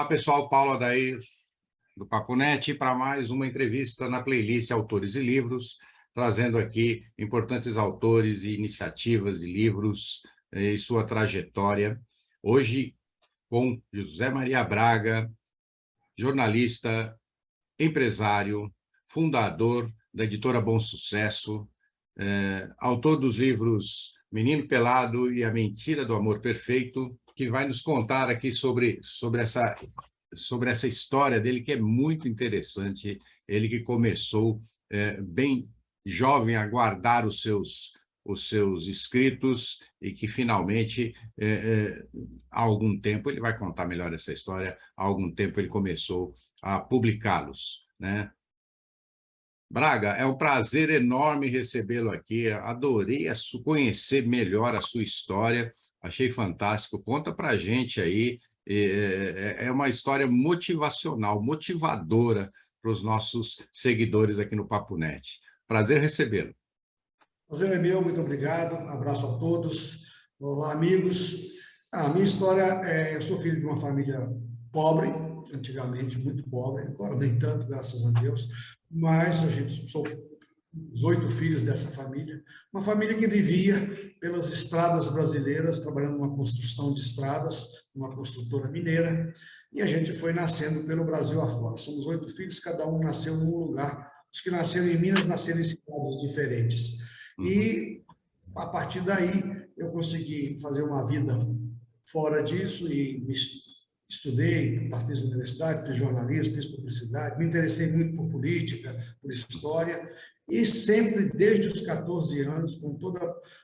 Olá, pessoal. Paulo Adair, do Papo Net, para mais uma entrevista na playlist Autores e Livros, trazendo aqui importantes autores e iniciativas e livros e sua trajetória. Hoje, com José Maria Braga, jornalista, empresário, fundador da editora Bom Sucesso, autor dos livros Menino Pelado e A Mentira do Amor Perfeito, que vai nos contar aqui sobre essa história dele, que é muito interessante. Ele que começou bem jovem a guardar os seus escritos e que finalmente, há algum tempo, ele vai contar melhor essa história, há algum tempo ele começou a publicá-los, né? Braga, é um prazer enorme recebê-lo aqui. Adorei conhecer melhor a sua história, achei fantástico. Conta para a gente aí, é uma história motivacional, motivadora para os nossos seguidores aqui no Papo Net. Prazer recebê-lo. Prazer é meu, muito obrigado. Abraço a todos. Olá, amigos. A minha história eu sou filho de uma família pobre, antigamente muito pobre, agora nem tanto, graças a Deus, mas a gente sou os 8 filhos dessa família, uma família que vivia pelas estradas brasileiras, trabalhando numa construção de estradas, uma construtora mineira, e a gente foi nascendo pelo Brasil afora. Somos 8 filhos, cada um nasceu num lugar. Os que nasceram em Minas nasceram em cidades diferentes. E, a partir daí, eu consegui fazer uma vida fora disso e estudei, fiz universidade, fiz jornalismo, fiz publicidade, me interessei muito por política, por história, e sempre, desde os 14 anos,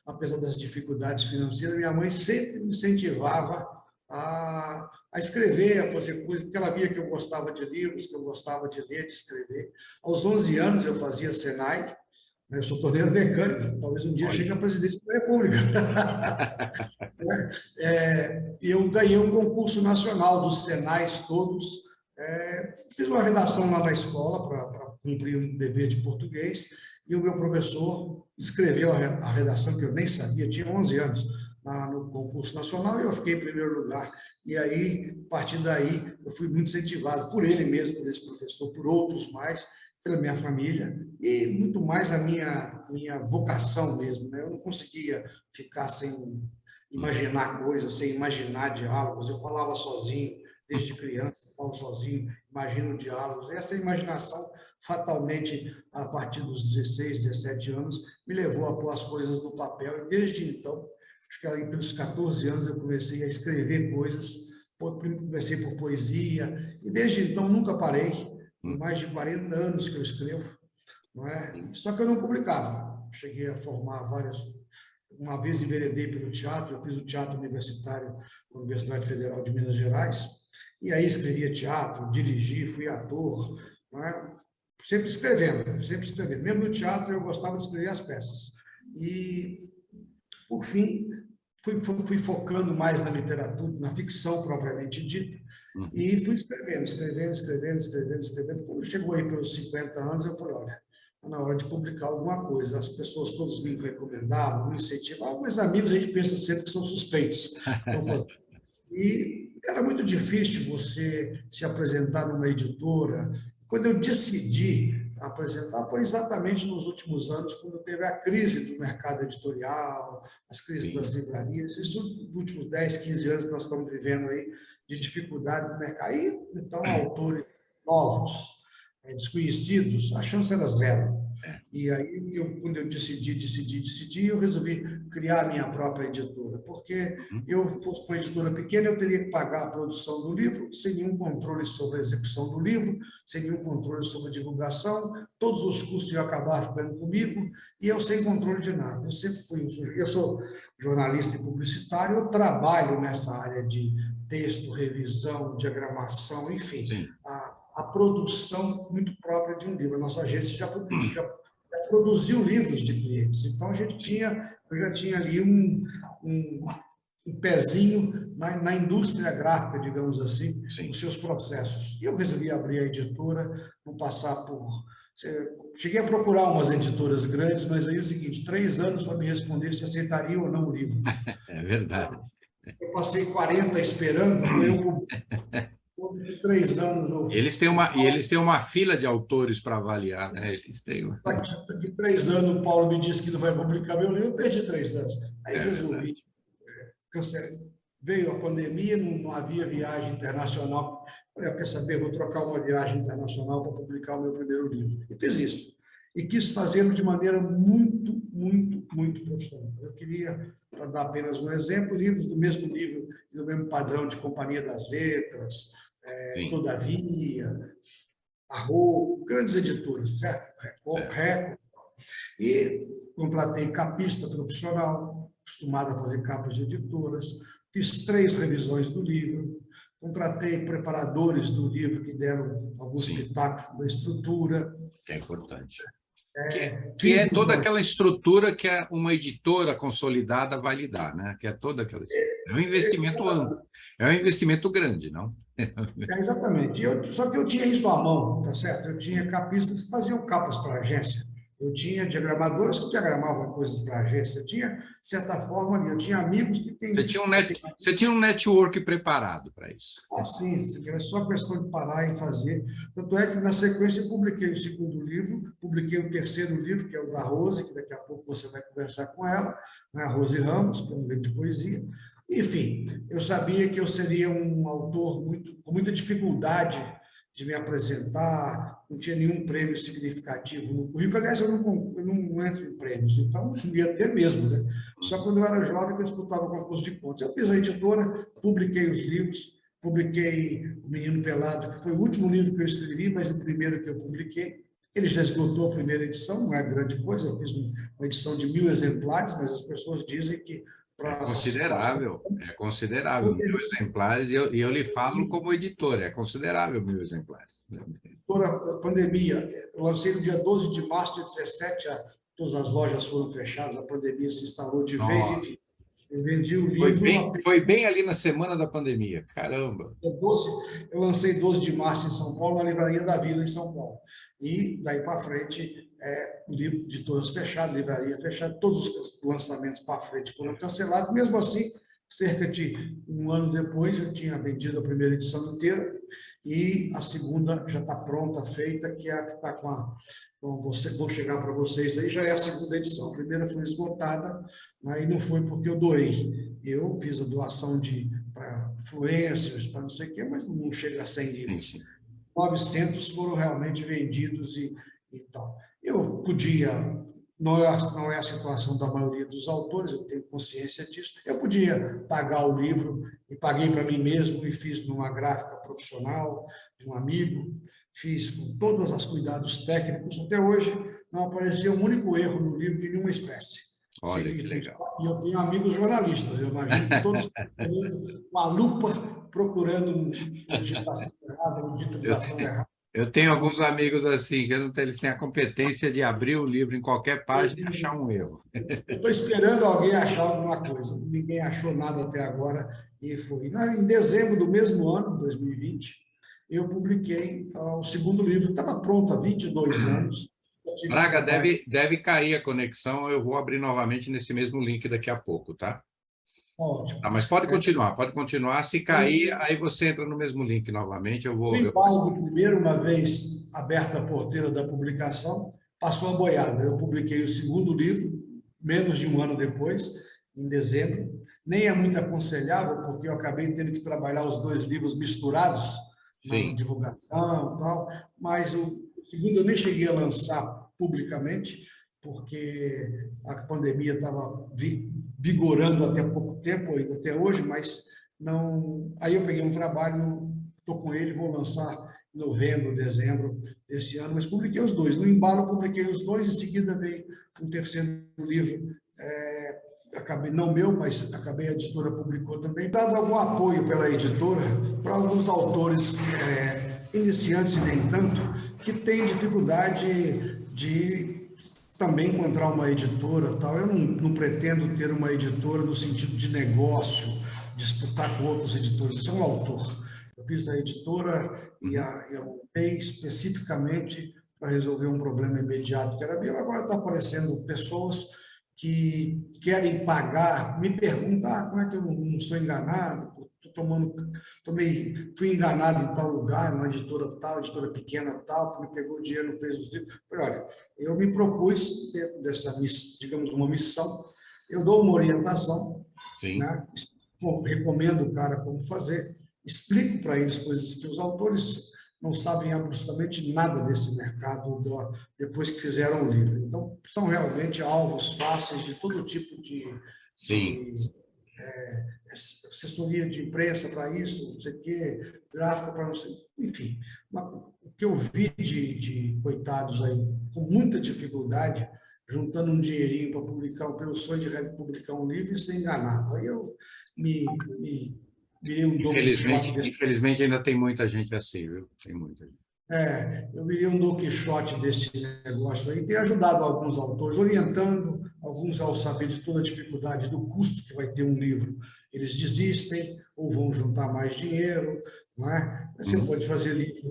apesar das dificuldades financeiras, minha mãe sempre me incentivava a escrever, a fazer coisas, porque ela via que eu gostava de livros, que eu gostava de ler, de escrever. Aos 11 anos eu fazia Senai, eu sou torneiro mecânico, talvez um dia chegue a presidência da República. Eu ganhei um concurso nacional dos Senais todos, fiz uma redação lá na escola para cumprir um dever de português, e o meu professor escreveu a redação, que eu nem sabia, tinha 11 anos, no concurso nacional, e eu fiquei em primeiro lugar. E aí, a partir daí, eu fui muito incentivado por ele mesmo, por esse professor, por outros mais, pela minha família, e muito mais a minha vocação mesmo, né? Eu não conseguia ficar sem imaginar coisas, sem imaginar diálogos. Eu falava sozinho, desde criança, falo sozinho, imagino diálogos. Essa imaginação, fatalmente, a partir dos 16, 17 anos, me levou a pôr as coisas no papel, e desde então, acho que aí pelos 14 anos eu comecei a escrever coisas, comecei por poesia, e desde então nunca parei. Tem mais de 40 anos que eu escrevo, não é? Só que eu não publicava. Cheguei a formar uma vez enveredei pelo teatro, eu fiz o teatro universitário na Universidade Federal de Minas Gerais, e aí escrevia teatro, dirigi, fui ator, não é? Sempre escrevendo, sempre escrevendo. Mesmo no teatro eu gostava de escrever as peças. E, por fim, fui focando mais na literatura, na ficção propriamente dita, e fui escrevendo. Quando chegou aí pelos 50 anos, eu falei, olha, está na hora de publicar alguma coisa. As pessoas todas me recomendavam, me incentivavam, mas amigos a gente pensa sempre que são suspeitos. E era muito difícil você se apresentar numa editora. Quando eu decidi apresentar, foi exatamente nos últimos anos, quando teve a crise do mercado editorial, as crises das livrarias. Isso nos últimos 10, 15 anos que nós estamos vivendo aí, de dificuldade no mercado. E, então, autores novos, desconhecidos, a chance era zero. E aí, quando eu decidi, eu resolvi criar a minha própria editora, porque eu fosse uma editora pequena, eu teria que pagar a produção do livro, sem nenhum controle sobre a execução do livro, sem nenhum controle sobre a divulgação, todos os custos iam acabar ficando comigo, e eu sem controle de nada. Eu sou jornalista e publicitário, eu trabalho nessa área de texto, revisão, diagramação, enfim, a produção muito própria de um livro. A nossa agência já produziu livros de clientes. Então, eu já tinha ali um pezinho na indústria gráfica, digamos assim, os seus processos. E eu resolvi abrir a editora, não passar por... Cheguei a procurar umas editoras grandes, mas aí é o seguinte, 3 anos para me responder se aceitaria ou não o livro. É verdade. Eu passei 40 esperando, eu De 3 anos, Eles têm uma fila de autores para avaliar, né? Eles têm. daqui 3 anos, o Paulo me disse que não vai publicar meu livro, eu perdi 3 anos. Aí É verdade. resolvi cancelar. Veio a pandemia, não havia viagem internacional. Falei, quer saber, vou trocar uma viagem internacional para publicar o meu primeiro livro. E fiz isso. E quis fazê-lo de maneira muito, muito, muito profissional. Eu queria, para dar apenas um exemplo, livros do mesmo nível, do mesmo padrão de Companhia das Letras, Sim, Todavia, Arro, grandes editoras, certo? certo. Record. E contratei capista profissional, acostumado a fazer capas de editoras, fiz 3 revisões do livro, contratei preparadores do livro que deram alguns Sim, pitacos da estrutura, que é importante. Que fiz é um toda projeto. aquela estrutura que uma editora consolidada vai lhe dar, né? Que é toda aquela. É um investimento amplo, é um investimento grande, não? Exatamente. Só que eu tinha isso à mão, tá certo? Eu tinha capistas que faziam capas para a agência. Eu tinha diagramadores que diagramavam coisas para a agência. Eu tinha, de certa forma, eu tinha amigos que têm. Você tinha um network preparado para isso. Assim, era só questão de parar e fazer. Tanto é que, na sequência, eu publiquei o segundo livro, publiquei o terceiro livro, que é o da Rose, que daqui a pouco você vai conversar com ela, né? A Rose Ramos, que é um livro de poesia. Enfim, eu sabia que eu seria um autor com muita dificuldade de me apresentar, não tinha nenhum prêmio significativo no currículo. Aliás, eu não entro em prêmios, então não ia ter mesmo, né? Só quando eu era jovem que eu disputava concurso de contos. Eu fiz a editora, publiquei os livros, publiquei O Menino Pelado, que foi o último livro que eu escrevi, mas o primeiro que eu publiquei. Ele já esgotou a primeira edição, não é grande coisa, eu fiz uma edição de 1.000 exemplares, mas as pessoas dizem que para a situação... É considerável, 1.000 exemplares, e eu lhe falo como editor, é considerável 1.000 exemplares. A pandemia, eu lancei no dia 12 de março de 17, todas as lojas foram fechadas, a pandemia se instalou de vez, Nossa, enfim. Eu vendi o livro foi bem ali na semana da pandemia, caramba. eu lancei 12 de março em São Paulo, na Livraria da Vila, em São Paulo. E daí para frente, o livro de todas fechado, livraria fechada, todos os lançamentos para frente foram cancelados. Mesmo assim, cerca de um ano depois, eu tinha vendido a primeira edição inteira e a segunda já está pronta, feita, que é a que está vou chegar para vocês aí, já é a segunda edição. A primeira foi esgotada, aí não foi porque eu doei. Eu fiz a doação para influencers, para não sei o quê, mas não chega a 100 livros. Sim, sim. 900 foram realmente vendidos e tal. Eu podia, não é a situação da maioria dos autores, eu tenho consciência disso, eu podia pagar o livro, e paguei para mim mesmo, e fiz numa gráfica profissional, de um amigo, fiz com todos os cuidados técnicos. Até hoje, não apareceu um único erro no livro de nenhuma espécie. Olha que legal. E eu tenho amigos jornalistas, eu imagino que todos com a lupa procurando digitação errada, digitalização errada. Eu tenho alguns amigos assim, que eles têm a competência de abrir o livro em qualquer página e achar um erro. Eu estou esperando alguém achar alguma coisa. Ninguém achou nada até agora e foi. Em dezembro do mesmo ano, 2020, eu publiquei o segundo livro. Estava pronto há 22 anos. Braga, deve cair a conexão, eu vou abrir novamente nesse mesmo link daqui a pouco, tá? Ótimo. Tá, mas pode continuar. Se cair, aí você entra no mesmo link novamente, eu vou... O embalo do primeiro, uma vez aberta a porteira da publicação, passou a boiada. Eu publiquei o segundo livro, menos de um ano depois, em dezembro. Nem é muito aconselhável, porque eu acabei tendo que trabalhar os 2 livros misturados na divulgação e tal, mas o segundo eu nem cheguei a lançar publicamente, porque a pandemia estava vigorando até pouco tempo, ainda até hoje, mas não. Aí eu peguei um trabalho, estou com ele, vou lançar em novembro, dezembro desse ano, mas publiquei os 2. No embalo, publiquei os 2, em seguida veio um terceiro livro, acabei, não meu, mas acabei, a editora publicou também, dado algum apoio pela editora para alguns autores iniciantes e nem tanto, que têm dificuldade de também encontrar uma editora. Tal. Eu não pretendo ter uma editora no sentido de negócio, disputar com outros editores. Eu sou um autor. Eu fiz a editora e eu montei especificamente para resolver um problema imediato que era meu. Agora está aparecendo pessoas que querem pagar, me perguntam como é que eu não sou enganado por fui enganado em tal lugar, numa editora tal, editora pequena tal, que me pegou o dinheiro, não fez os livros. Falei, olha, eu me propus, dentro dessa, digamos, uma missão, eu dou uma orientação, Sim. né? Recomendo o cara como fazer, explico para eles coisas que os autores não sabem absolutamente nada desse mercado depois que fizeram o livro. Então, são realmente alvos fáceis de todo tipo Sim. assessoria de imprensa para isso, não sei o quê, gráfica para não sei, enfim. O que eu vi de coitados aí, com muita dificuldade, juntando um dinheirinho para publicar, pelo sonho de publicar um livro e ser enganado. Aí eu me virei um Don Quixote desse. Infelizmente ainda tem muita gente assim, viu? Tem muita gente. Eu virei um Don Quixote desse negócio aí, tenho ajudado alguns autores, orientando, alguns ao saber de toda a dificuldade do custo que vai ter um livro, eles desistem ou vão juntar mais dinheiro, não é? Você pode fazer livro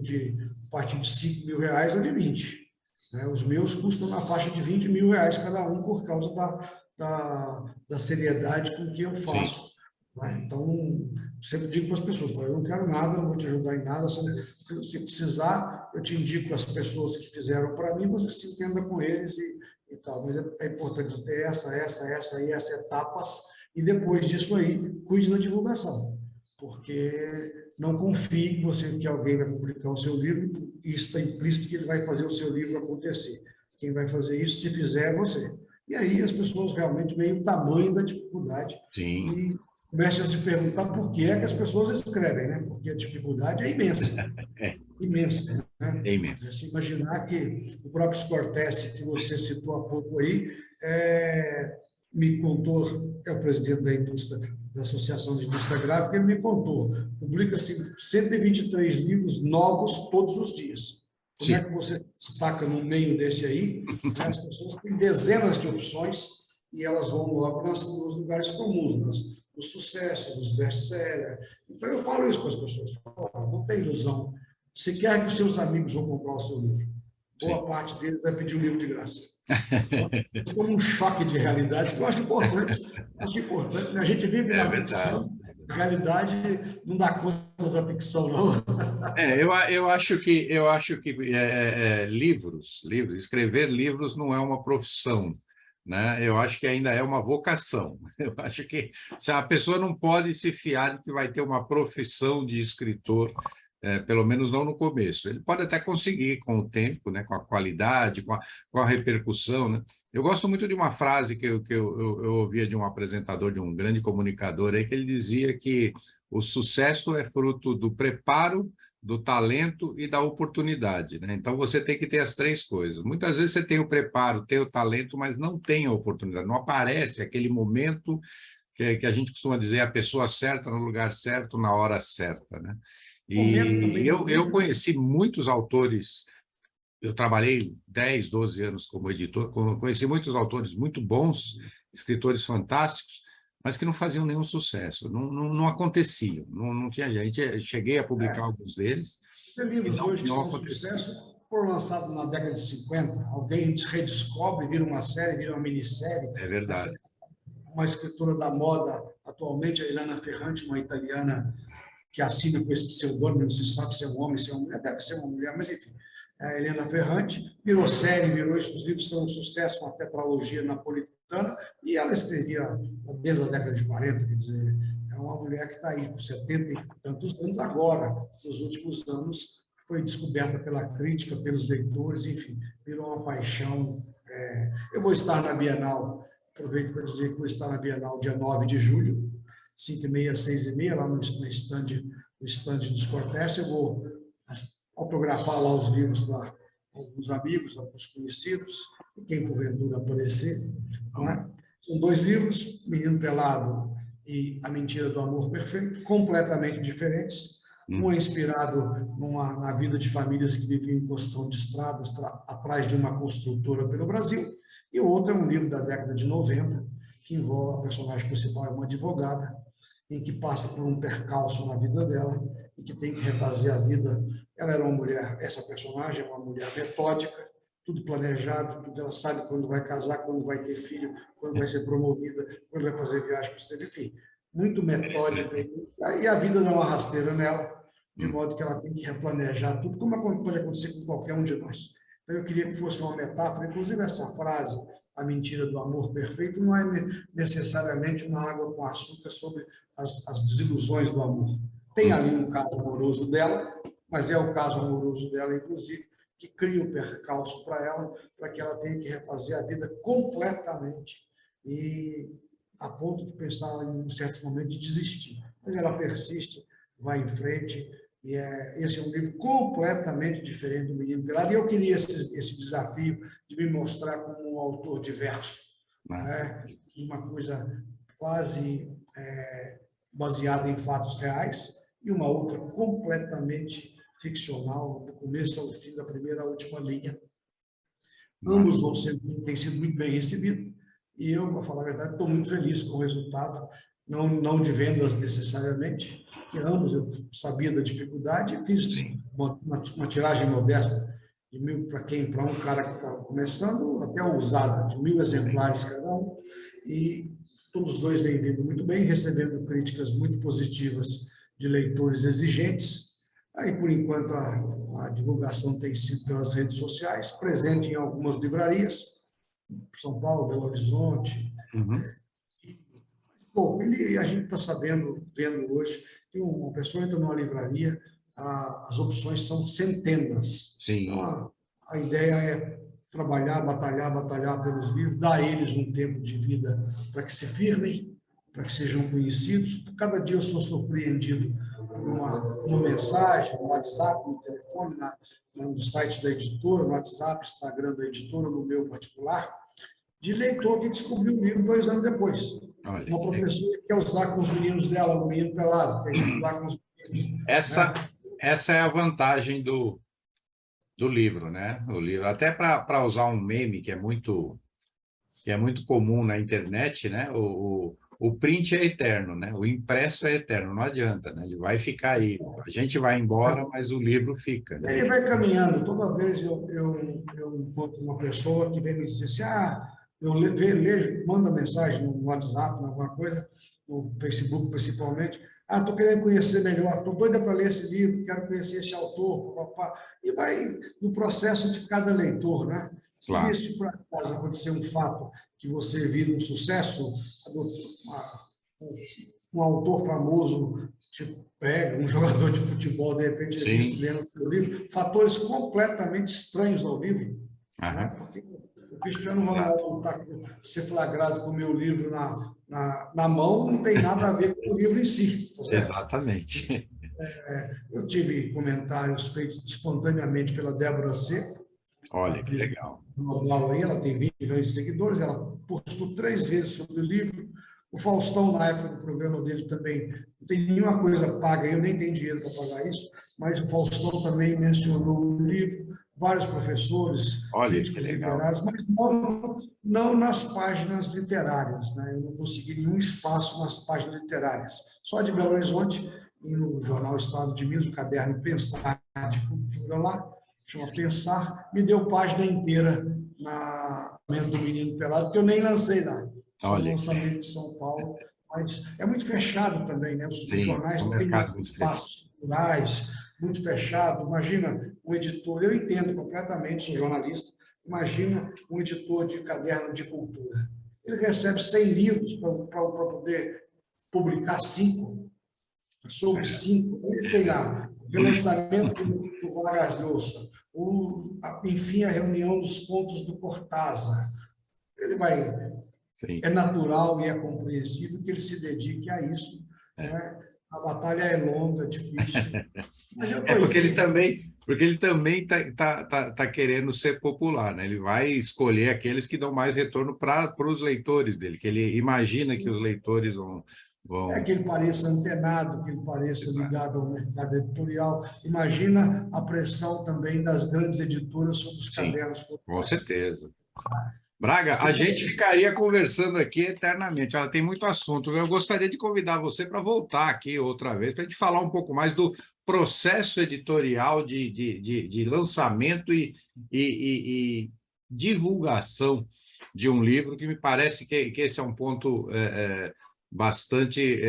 a partir de R$ 5.000 ou de 20. Né? Os meus custam na faixa de R$ 20.000 cada um por causa da seriedade com que eu faço. Sim. Então, sempre digo para as pessoas, eu não quero nada, não vou te ajudar em nada, se precisar, eu te indico as pessoas que fizeram para mim, você se entenda com eles e tal. Mas é importante ter essas etapas, e depois disso aí, cuide da divulgação, porque não confie que alguém vai publicar o seu livro, e isso está implícito que ele vai fazer o seu livro acontecer. Quem vai fazer isso, se fizer, é você. E aí as pessoas realmente veem o tamanho da dificuldade. Sim. E começam a se perguntar por que é que as pessoas escrevem, né? Porque a dificuldade é imensa. Imensa. Né? É imensa. Se imaginar que o próprio Scortese, que você citou há pouco aí, me contou, é o presidente da Associação de Indústria Gráfica, ele me contou, publica-se 123 livros novos todos os dias. Como é que você destaca no meio desse aí? Né? As pessoas têm dezenas de opções e elas vão logo nos lugares comuns, nos sucessos, nos best-sellers. Então, eu falo isso para as pessoas. Não tem ilusão. Se quer que os seus amigos vão comprar o seu livro, boa parte deles vai pedir um livro de graça. Então, como um choque de realidade, que eu acho importante. A gente vive na ficção, a realidade não dá conta da ficção, não. Eu acho que escrever livros não é uma profissão, né? Eu acho que ainda é uma vocação. Eu acho que a pessoa não pode se fiar de que vai ter uma profissão de escritor, pelo menos não no começo. Ele pode até conseguir com o tempo, né? Com a qualidade, com a repercussão, né? Eu gosto muito de uma frase que eu ouvia de um apresentador, de um grande comunicador, aí, que ele dizia que o sucesso é fruto do preparo, do talento e da oportunidade, né? Então, você tem que ter as três coisas. Muitas vezes você tem o preparo, tem o talento, mas não tem a oportunidade, não aparece aquele momento que a gente costuma dizer a pessoa certa no lugar certo, na hora certa, né? E eu conheci muitos autores, eu trabalhei 10, 12 anos como editor, conheci muitos autores muito bons, escritores fantásticos, mas que não faziam nenhum sucesso, não aconteciam, não tinha gente. Cheguei a publicar alguns deles. Tem livros hoje que são sucesso, foram lançados na década de 50, alguém redescobre, vira uma série, vira uma minissérie. É verdade. Uma escritora da moda, atualmente, a Elena Ferrante, uma italiana que assina com esse pseudônimo, não se sabe se é um homem, se é uma mulher, deve ser uma mulher, mas enfim. A Helena Ferrante virou série, virou isso, os livros são um sucesso, uma tetralogia napolitana, e ela escrevia desde a década de 40, quer dizer, é uma mulher que está aí com 70 e tantos anos agora, nos últimos anos, foi descoberta pela crítica, pelos leitores, enfim, virou uma paixão. Eu vou estar na Bienal, aproveito para dizer que vou estar na Bienal dia 9 de julho, 5h30, 6h30, lá no stand dos Scortese. Eu vou autografar lá os livros para alguns amigos, alguns conhecidos, e quem porventura aparecer. Não é? São 2 livros, Menino Pelado e A Mentira do Amor Perfeito, completamente diferentes. Um é inspirado na vida de famílias que viviam em construção de estradas atrás de uma construtora pelo Brasil, e o outro é um livro da década de 90, que envolve a personagem principal, é uma advogada, em que passa por um percalço na vida dela e que tem que refazer a vida. Ela era uma mulher, essa personagem é uma mulher metódica, tudo planejado, tudo, ela sabe quando vai casar, quando vai ter filho, quando vai ser promovida, quando vai fazer viagem para o exterior, enfim. muito metódica, e a vida dá uma rasteira nela, de modo que ela tem que replanejar tudo, como pode acontecer com qualquer um de nós. Então, eu queria que fosse uma metáfora, inclusive essa frase, a mentira do amor perfeito, não é necessariamente uma água com açúcar sobre as desilusões do amor. Tem ali um caso amoroso dela, mas é o caso amoroso dela, inclusive, que cria o percalço para ela, para que ela tenha que refazer a vida completamente, e a ponto de pensar em certos momentos de desistir. Mas ela persiste, vai em frente, e esse é um livro completamente diferente do Menino Pelado, e eu queria esse desafio de me mostrar como um autor diverso, né? Uma coisa quase baseada em fatos reais, e uma outra completamente ficcional, do começo ao fim, da primeira à última linha. Ambos têm sido muito bem recebidos, e eu, para falar a verdade, estou muito feliz com o resultado, não de vendas necessariamente, que ambos eu sabia da dificuldade e fiz uma tiragem modesta, de 1.000, para um cara que está começando, até usada, de 1.000 exemplares cada um, e todos os dois vêm vindo muito bem, recebendo críticas muito positivas de leitores exigentes. Aí, por enquanto, a divulgação tem sido pelas redes sociais, presente em algumas livrarias, São Paulo, Belo Horizonte. Bom, a gente está vendo hoje, que uma pessoa entra numa livraria, as opções são centenas. Então, a ideia é trabalhar, batalhar pelos livros, dar a eles um tempo de vida para que se firmem, para que sejam conhecidos. Cada dia eu sou surpreendido por uma mensagem, no WhatsApp, no telefone, no site da editora, no WhatsApp, Instagram da editora, no meu particular, de leitor que descobriu o livro 2 anos depois. Olha, uma professora que quer usar com os meninos dela, o Menino Pelado, quer estudar com os meninos. Essa é a vantagem do livro, né? O livro, até para usar um meme que é muito comum na internet, né? O print é eterno, né? O impresso é eterno, não adianta, né? Ele vai ficar aí. A gente vai embora, mas o livro fica. Né? Ele vai caminhando. Toda vez eu encontro uma pessoa que vem me dizer assim, eu leio, manda mensagem no WhatsApp, alguma coisa, no Facebook principalmente, estou querendo conhecer melhor, estou doida para ler esse livro, quero conhecer esse autor, papá. E vai no processo de cada leitor, né? Se isso, por acaso, acontecer um fato que você vira um sucesso, um autor famoso, tipo, pega um jogador de futebol, de repente, ele estreia seu livro, fatores completamente estranhos ao livro, né? Porque o Cristiano Ronaldo ser flagrado com o meu livro na mão não tem nada a ver com o livro em si. Tá certo? Exatamente. Eu tive comentários feitos espontaneamente pela Débora Seco. Olha, que legal. Ela tem 20 milhões de seguidores, ela postou 3 vezes sobre o livro. O Faustão, na época do programa dele, também não tem nenhuma coisa paga, eu nem tenho dinheiro para pagar isso, mas o Faustão também mencionou o livro, vários professores, críticos literários, mas não nas páginas literárias, né? Eu não consegui nenhum espaço nas páginas literárias, só de Belo Horizonte, e no jornal Estado de Minas, o caderno Pensar de Cultura lá, chama Pensar, me deu página inteira na do Menino Pelado, que eu nem lancei lá. Só o lançamento de São Paulo, mas é muito fechado também, né? Os jornais têm espaços culturais muito fechado. Imagina um editor, eu entendo completamente, sou jornalista, imagina um editor de caderno de cultura. Ele recebe 100 livros para poder publicar 5, sobre 5. Ele tem lá o relançamento do Vargas Llosa, enfim, a reunião dos contos do Cortázar. Ele vai... É natural e é compreensível que ele se dedique a isso. Né? A batalha é longa, difícil. Mas porque ele também tá querendo ser popular, né? Ele vai escolher aqueles que dão mais retorno para os leitores dele, que ele imagina que os leitores vão... que ele pareça antenado, que ele pareça ligado ao mercado editorial. Imagina a pressão também das grandes editoras sobre os cadernos. Com certeza. Braga, a gente ficaria conversando aqui eternamente. Tem muito assunto. Eu gostaria de convidar você para voltar aqui outra vez, para a gente falar um pouco mais do processo editorial de lançamento e divulgação de um livro, que me parece que esse é um ponto bastante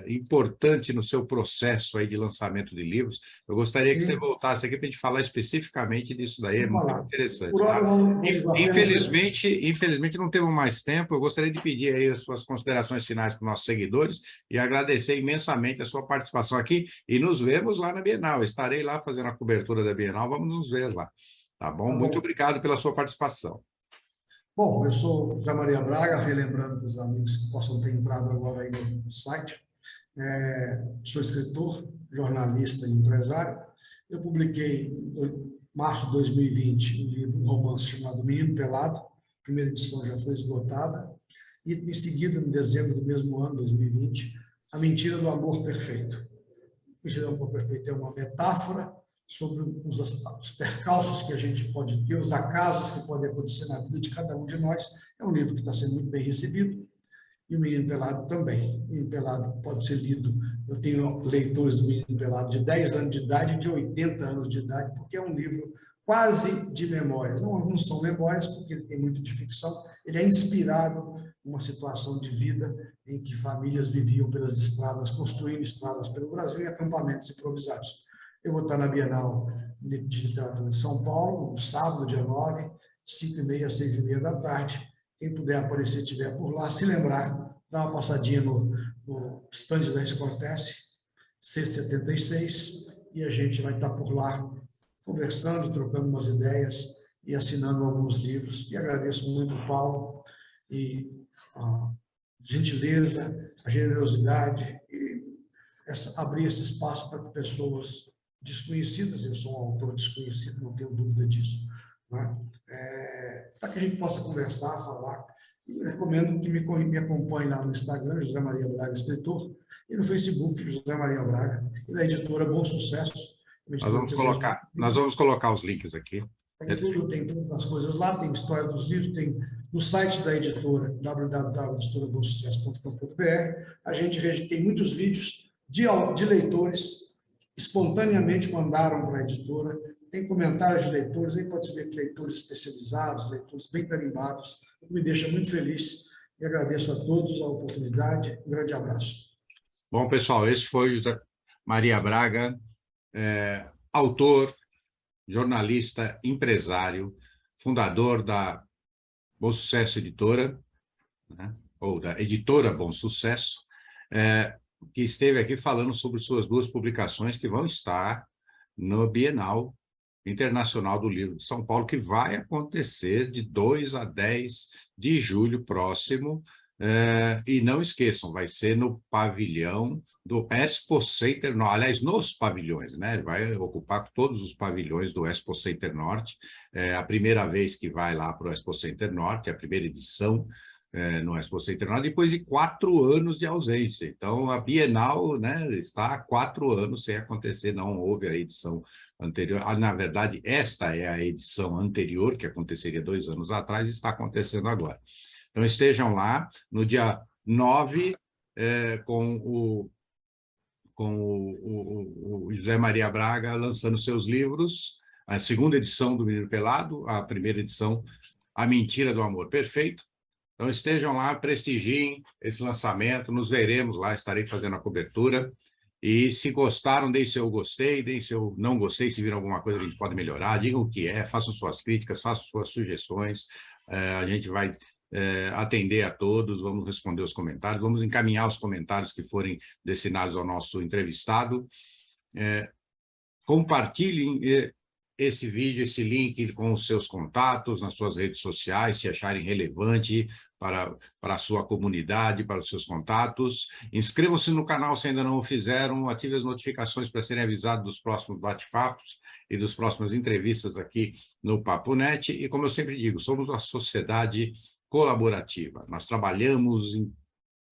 importante no seu processo aí de lançamento de livros. Eu gostaria que você Sim, voltasse aqui para a gente falar especificamente disso daí, é vamos muito falar. Por interessante, hora, tá? vamos apenas... Infelizmente não temos mais tempo, eu gostaria de pedir aí as suas considerações finais para os nossos seguidores e agradecer imensamente a sua participação aqui e nos vemos lá na Bienal. Estarei lá fazendo a cobertura da Bienal, vamos nos ver lá, tá bom? Tá Muito bom. obrigado pela sua participação. Bom, eu sou José Maria Braga, relembrando para os amigos que possam ter entrado agora aí no site. Sou escritor, jornalista e empresário. Eu publiquei, em março de 2020, um romance chamado Menino Pelado. A primeira edição já foi esgotada. E, em seguida, em dezembro do mesmo ano, 2020, A Mentira do Amor Perfeito. A Mentira do Amor Perfeito é uma metáfora sobre os percalços que a gente pode ter, os acasos que podem acontecer na vida de cada um de nós. É um livro que está sendo muito bem recebido. E o Menino Pelado também. O Menino Pelado pode ser lido. Eu tenho leitores do Menino Pelado de 10 anos de idade e de 80 anos de idade, porque é um livro quase de memórias. Não são memórias, porque ele tem muito de ficção. Ele é inspirado numa situação de vida em que famílias viviam pelas estradas, construindo estradas pelo Brasil e acampamentos improvisados. Eu vou estar na Bienal de Literatura de São Paulo, no sábado, dia 9, 5h30, 6h30 da tarde. Quem puder aparecer, estiver por lá, se lembrar, dá uma passadinha no stand da Escortece, C76, e a gente vai estar por lá conversando, trocando umas ideias e assinando alguns livros. E agradeço muito o Paulo e a gentileza, a generosidade e abrir esse espaço para pessoas desconhecidas. Eu sou um autor desconhecido, não tenho dúvida disso, né? Para que a gente possa conversar, falar. Eu recomendo que me acompanhe lá no Instagram, José Maria Braga Escritor, e no Facebook, José Maria Braga, e da editora Bom Sucesso. Nós vamos colocar os links aqui. Tem todas as coisas lá, tem história dos livros, tem no site da editora, www.editorabomsucesso.com.br. A gente tem muitos vídeos de leitores espontaneamente mandaram para a editora. Tem comentários de leitores, aí pode ver que leitores especializados, leitores bem carimbados, o que me deixa muito feliz e agradeço a todos a oportunidade. Um grande abraço. Bom, pessoal, esse foi José Maria Braga, autor, jornalista, empresário, fundador da Bom Sucesso Editora, né? Ou da editora Bom Sucesso, que esteve aqui falando sobre suas duas publicações que vão estar no Bienal Internacional do Livro de São Paulo, que vai acontecer de 2 a 10 de julho próximo. E não esqueçam, vai ser no pavilhão do Expo Center Norte, aliás, nos pavilhões, né? Ele vai ocupar todos os pavilhões do Expo Center Norte. A primeira vez que vai lá para o Expo Center Norte, a primeira edição no Expo Center Norte, depois de 4 anos de ausência. Então, a Bienal, né, está há 4 anos sem acontecer, não houve a edição anterior. Na verdade, esta é a edição anterior, que aconteceria 2 anos atrás, e está acontecendo agora. Então, estejam lá no dia 9, com o José Maria Braga lançando seus livros, a segunda edição do Menino Pelado, a primeira edição, A Mentira do Amor Perfeito. Então, estejam lá, prestigiem esse lançamento, nos veremos lá, estarei fazendo a cobertura. E se gostaram, deem seu gostei, deem seu não gostei, se viram alguma coisa que a gente pode melhorar, digam o que é, façam suas críticas, façam suas sugestões, a gente vai atender a todos, vamos responder os comentários, vamos encaminhar os comentários que forem destinados ao nosso entrevistado. Compartilhem esse vídeo, esse link com os seus contatos, nas suas redes sociais, se acharem relevante para a sua comunidade, para os seus contatos. Inscrevam-se no canal se ainda não o fizeram, ative as notificações para serem avisados dos próximos bate-papos e das próximas entrevistas aqui no Papo Net. E, como eu sempre digo, somos uma sociedade colaborativa. Nós trabalhamos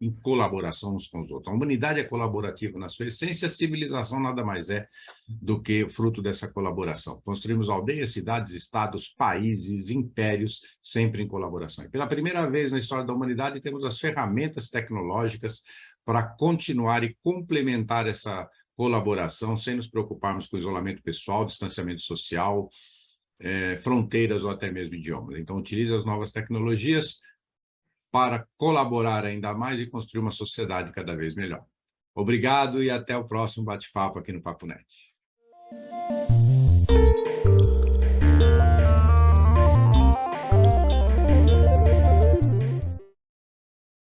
em colaboração uns com os outros. A humanidade é colaborativa na sua essência, a civilização nada mais é do que fruto dessa colaboração. Construímos aldeias, cidades, estados, países, impérios, sempre em colaboração. E pela primeira vez na história da humanidade, temos as ferramentas tecnológicas para continuar e complementar essa colaboração, sem nos preocuparmos com isolamento pessoal, distanciamento social, fronteiras ou até mesmo idiomas. Então, utilize as novas tecnologias para colaborar ainda mais e construir uma sociedade cada vez melhor. Obrigado e até o próximo bate-papo aqui no Papo Net.